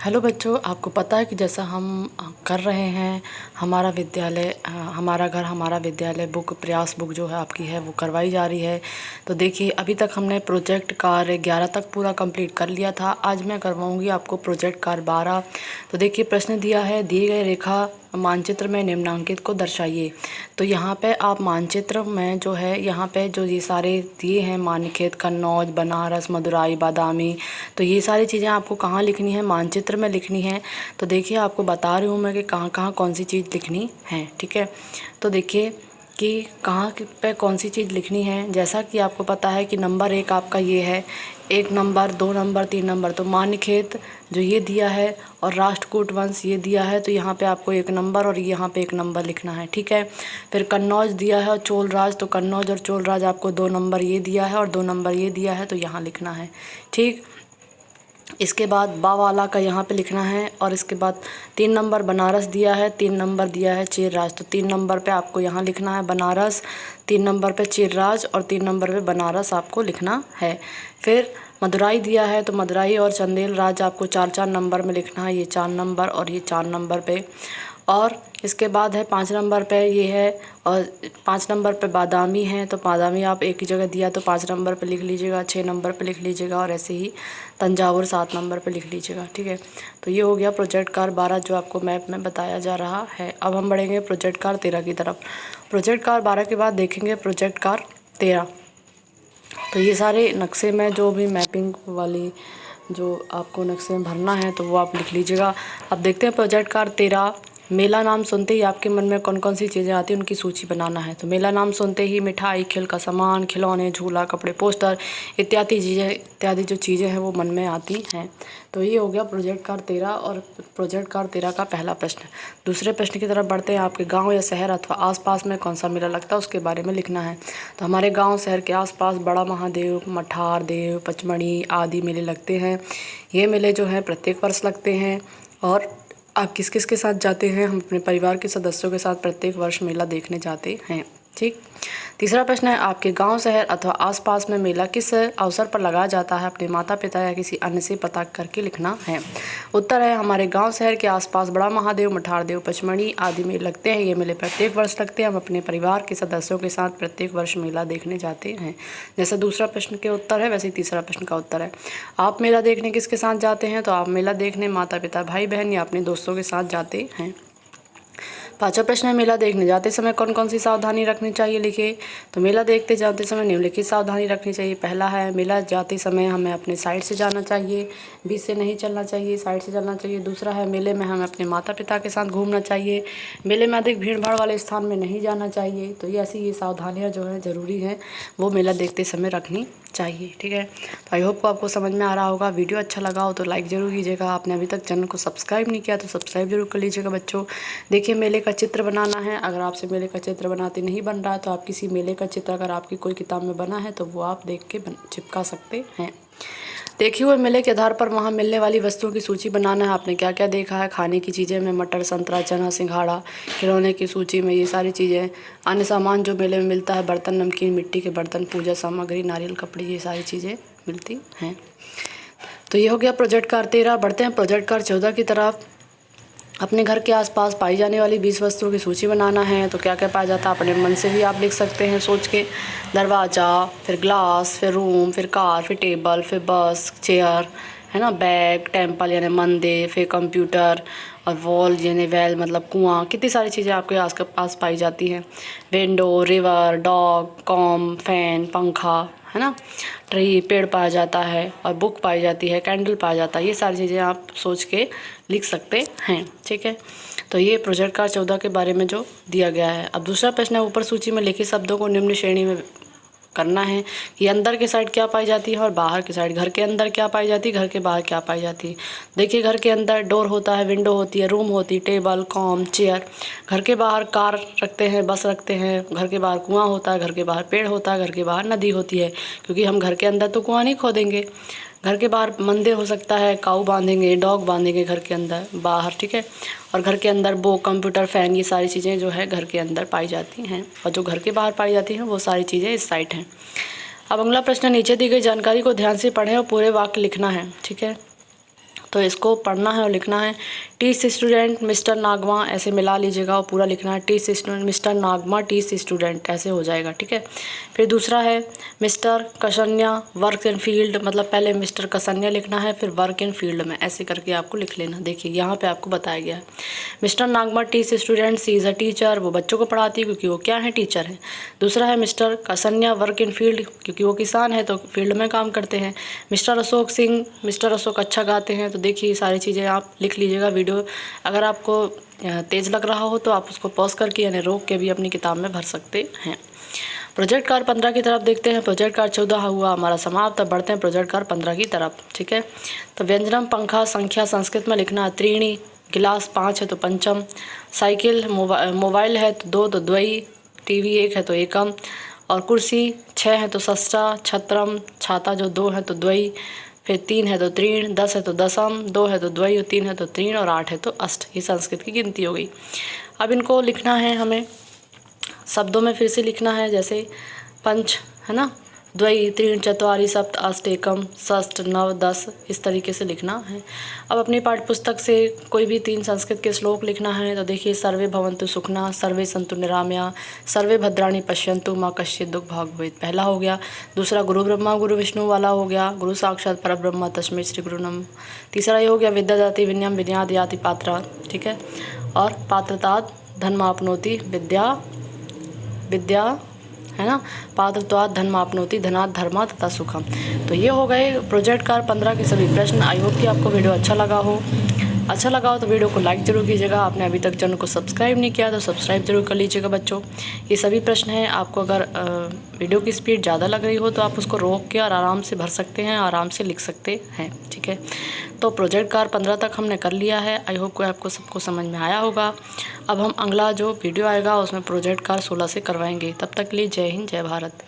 Hello बच्चों, आपको पता है कि जैसा हम कर रहे हैं हमारा घर हमारा विद्यालय बुक प्रयास बुक जो है आपकी है वो करवाई जा रही है। तो देखिए, अभी तक हमने प्रोजेक्ट कार्य 11 तक पूरा कंप्लीट कर लिया था। आज मैं करवाऊंगी आपको प्रोजेक्ट कार्य 12। तो देखिए, प्रश्न दिया है, दिए गए रेखा मानचित्र में निम्नांकित को दर्शाइए। तो यहाँ पे आप मानचित्र में जो है यहाँ पे जो ये सारे दिए हैं, मानखेत, कन्नौज, बनारस, मदुराई, बादामी, तो ये सारी चीज़ें आपको कहाँ लिखनी है, मानचित्र में लिखनी है। तो देखिए, आपको बता रही हूँ मैं कि कहाँ कहाँ कौन सी चीज़ लिखनी है। ठीक है, तो देखिए कि कहाँ पे कौन सी चीज़ लिखनी है। जैसा कि आपको पता है कि नंबर 1 आपका ये है, 1 नंबर, 2 नंबर, 3 नंबर, तो मान्यखेत जो ये दिया है और राष्ट्रकूट वंश ये दिया है, तो यहाँ पे आपको 1 नंबर और यहाँ पे 1 नंबर लिखना है। ठीक है, फिर कन्नौज दिया है और चोल राज, तो कन्नौज और चोल राज आपको 2 नंबर ये दिया है और 2 नंबर ये दिया है, तो यहाँ लिखना है। ठीक, इसके बाद बावाला का यहाँ पे लिखना है और इसके बाद 3 नंबर बनारस दिया है, 3 नंबर दिया है चेरराज, तो 3 नंबर पे आपको यहाँ लिखना है बनारस, 3 नंबर पे चेरराज और 3 नंबर पे बनारस आपको लिखना है। फिर मदुराई दिया है, तो मदुराई और चंदेल राज आपको 4-4 नंबर में लिखना है, ये 4 नंबर और ये 4 नंबर पे। और इसके बाद है 5 नंबर पे ये है और 5 नंबर पे बादामी है, तो बादामी आप एक ही जगह दिया तो 5 नंबर पे लिख लीजिएगा, 6 नंबर पे लिख लीजिएगा और ऐसे ही तंजावुर 7 नंबर पे लिख लीजिएगा। ठीक है, तो ये हो गया प्रोजेक्ट कार्य 12 जो आपको मैप में बताया जा रहा है। अब हम बढ़ेंगे प्रोजेक्ट कार्य 13 की तरफ। प्रोजेक्ट कार्य 12 के बाद देखेंगे प्रोजेक्ट कार्य 13। तो ये सारे नक्शे में जो भी मैपिंग वाली जो आपको नक्शे में भरना है तो वो आप लिख लीजिएगा। अब देखते हैं प्रोजेक्ट कार्य 13। मेला नाम सुनते ही आपके मन में कौन कौन सी चीज़ें आती हैं, उनकी सूची बनाना है। तो मेला नाम सुनते ही मिठाई, खेल का सामान, खिलौने, झूला, कपड़े, पोस्टर इत्यादि जो चीज़ें हैं वो मन में आती हैं। तो ये हो गया प्रोजेक्ट कार्य 13 और प्रोजेक्ट कार्य 13 का पहला प्रश्न। दूसरे प्रश्न की तरफ बढ़ते हैं। आपके गाँव या शहर अथवा आसपास में कौन सा मेला लगता है उसके बारे में लिखना है। तो हमारे गाँव शहर के आसपास बड़ा महादेव, मठार देव, पचमढ़ी आदि मेले लगते हैं। ये मेले जो हैं प्रत्येक वर्ष लगते हैं। और आप किस किस के साथ जाते हैं? हम अपने परिवार के सदस्यों के साथ प्रत्येक वर्ष मेला देखने जाते हैं। ठीक, तीसरा प्रश्न है, आपके गांव, शहर अथवा आसपास में मेला किस अवसर पर लगाया जाता है? अपने माता पिता या किसी अन्य से पता करके लिखना है। उत्तर है, हमारे गांव शहर के आसपास बड़ा महादेव, मठार देव, पचमढ़ी आदि मेले लगते हैं। ये मेले प्रत्येक वर्ष लगते हैं। हम अपने परिवार के सदस्यों के साथ प्रत्येक वर्ष मेला देखने जाते हैं। जैसा दूसरा प्रश्न के उत्तर है वैसे ही तीसरा प्रश्न का उत्तर है। आप मेला देखने किसके साथ जाते हैं? तो आप मेला देखने माता पिता, भाई बहन या अपने दोस्तों के साथ जाते हैं। पांचवा प्रश्न है, मेला देखने जाते समय कौन कौन सी सावधानी रखनी चाहिए? लिखिए। तो मेला देखते जाते समय निम्नलिखित सावधानी रखनी चाहिए। पहला है, मेला जाते समय हमें अपने साइड से जाना चाहिए, बीच से नहीं चलना चाहिए, साइड से चलना चाहिए। दूसरा है, मेले में हमें अपने माता पिता के साथ घूमना चाहिए। मेले में अधिक भीड़ भाड़ वाले स्थान में नहीं जाना चाहिए। तो ये ऐसी ये सावधानियाँ जो हैं ज़रूरी हैं वो मेला देखते समय रखनी चाहिए। ठीक है, तो आई होप को आपको समझ में आ रहा होगा। वीडियो अच्छा लगा हो तो लाइक ज़रूर कीजिएगा। आपने अभी तक चैनल को सब्सक्राइब नहीं किया तो सब्सक्राइब जरूर कर लीजिएगा बच्चों। देखिए, मेले का चित्र बनाना है। अगर आपसे मेले का चित्र बनाते नहीं बन रहा है तो आप किसी मेले का चित्र अगर आपकी कोई किताब में बना है तो वो आप देख के चिपका सकते हैं। देखे हुए मेले के आधार पर वहाँ मिलने वाली वस्तुओं की सूची बनाना है। आपने क्या क्या देखा है? खाने की चीज़ें में मटर, संतरा, चना, सिंघाड़ा। खिलौने की सूची में ये सारी चीज़ें। अन्य सामान जो मेले में मिलता है, बर्तन, नमकीन, मिट्टी के बर्तन, पूजा सामग्री, नारियल, कपड़े, ये सारी चीज़ें मिलती हैं। तो ये हो गया प्रोजेक्ट कार्य 13। बढ़ते हैं प्रोजेक्ट कार्य 14 की तरफ। अपने घर के आसपास पाई जाने वाली 20 वस्तुओं की सूची बनाना है। तो क्या क्या पाया जाता है अपने मन से भी आप लिख सकते हैं सोच के। दरवाज़ा, फिर ग्लास, फिर रूम, फिर कार, फिर टेबल, फिर बस, चेयर, है ना, बैग, टेम्पल यानी मंदिर, फिर कंप्यूटर और वॉल यानी वेल मतलब कुआं। कितनी सारी चीज़ें आपके आस पाई जाती हैं। Window, river, dog, com, fan, पंखा, है ना, ट्री, पेड़ पाया जाता है और बुक पाई जाती है, कैंडल पाया जाता है। ये सारी चीज़ें आप सोच के लिख सकते हैं। ठीक है, तो ये प्रोजेक्ट कार्य 14 के बारे में जो दिया गया है। अब दूसरा प्रश्न है, ऊपर सूची में लिखे शब्दों को निम्न श्रेणी में करना है कि अंदर के साइड क्या पाई जाती है और बाहर के साइड, घर के अंदर क्या पाई जाती है, घर के बाहर क्या पाई जाती है। देखिए, घर के अंदर डोर होता है, विंडो होती है, रूम होती है, टेबल, कॉम, चेयर। घर के बाहर कार रखते हैं, बस रखते हैं। घर के बाहर कुआं होता है, घर के बाहर पेड़ होता है, घर के बाहर नदी होती है, क्योंकि हम घर के अंदर तो कुआं नहीं खोदेंगे। घर के बाहर मंदिर हो सकता है, काऊ बांधेंगे, डॉग बांधेंगे घर के अंदर बाहर। ठीक है, और घर के अंदर वो कंप्यूटर, फैन, ये सारी चीज़ें जो है घर के अंदर पाई जाती हैं और जो घर के बाहर पाई जाती हैं वो सारी चीज़ें इस साइड हैं। अब अगला प्रश्न, नीचे दी गई जानकारी को ध्यान से पढ़ें और पूरे वाक्य लिखना है। ठीक है, तो इसको पढ़ना है और लिखना है। टीच स्टूडेंट मिस्टर नागमा ऐसे मिला लीजिएगा और पूरा लिखना है। Teach student mister Nagma teach student ऐसे हो जाएगा, ठीक है। फिर दूसरा है mister Kasanya work in field, मतलब पहले मिस्टर कसन्या लिखना है फिर वर्क इन फील्ड में, ऐसे करके आपको लिख लेना। देखिए यहाँ पे आपको बताया गया है mister Nagma teach student, she is a teacher, वो बच्चों को पढ़ाती है क्योंकि वो क्या है, टीचर है। दूसरा है mister Kasanya work in field, क्योंकि वो किसान है तो फील्ड में काम करते हैं। मिस्टर अशोक सिंह, मिस्टर अशोक अच्छा गाते हैं। तो देखिए सारी चीज़ें आप लिख लीजिएगा। वीडियो अगर आपको तेज़ लग रहा हो तो आप उसको पॉज करके यानी रोक के भी अपनी किताब में भर सकते हैं। प्रोजेक्ट कार्ड 15 की तरफ देखते हैं। प्रोजेक्ट कार्ड 14 हुआ हमारा समाप्त। अब बढ़ते हैं प्रोजेक्ट कार्ड 15 की तरफ, ठीक है। तो व्यंजनम पंखा संख्या संस्कृत में लिखना है त्रीणी, गिलास 5 है तो पंचम, साइकिल मोबाइल है तो 2 तो द्वयी, टीवी 1 है तो एकम, और कुर्सी 6 है तो षष्ठा, छत्रम छाता जो 2 है तो द्वयी, फिर 3 है तो त्रीण, 10 है तो दशम, 2 है तो द्वयी और 3 है तो त्रीण और 8 है तो अष्ट। ये संस्कृत की गिनती हो गई। अब इनको लिखना है हमें शब्दों में, फिर से लिखना है जैसे पंच है ना, द्वयी त्रीण चत्वारि सप्त अष्ट एकम षष्ठ नव 10, इस तरीके से लिखना है। अब अपनी पाठ्य पुस्तक से कोई भी 3 संस्कृत के श्लोक लिखना है। तो देखिए सर्वे भवन्तु सुखिनः, सर्वे सन्तु निरामया, सर्वे भद्राणि पश्यन्तु माँ कश्चित् दुःख भाग् भवेत्, पहला हो गया। दूसरा गुरु ब्रह्मा गुरु विष्णु वाला हो गया, गुरु साक्षात् परब्रह्म तस्मै श्री गुरु नमः। तीसरा ये हो गया विद्या जाति विनयम विनयाद् याति पात्रा, ठीक है। और पात्रतात् धनमाप्नोति, विद्या है ना, पात्रत्वात् धनमाप्नोति, धनात् धर्मा तथा सुखम। तो ये हो गए प्रोजेक्ट कार्ड 15 के सभी प्रश्न। आई होप कि आपको वीडियो अच्छा लगा हो तो वीडियो को लाइक ज़रूर कीजिएगा। आपने अभी तक चैनल को सब्सक्राइब नहीं किया तो सब्सक्राइब जरूर कर लीजिएगा बच्चों। ये सभी प्रश्न हैं। आपको अगर वीडियो की स्पीड ज़्यादा लग रही हो तो आप उसको रोक के और आराम से भर सकते हैं, आराम से लिख सकते हैं, ठीक है। तो प्रोजेक्ट कार्ड 15 तक हमने कर लिया है। आई होप कि आपको सबको समझ में आया होगा। अब हम अगला जो वीडियो आएगा उसमें प्रोजेक्ट कार्ड 16 से करवाएंगे। तब तक के लिए जय हिंद जय भारत।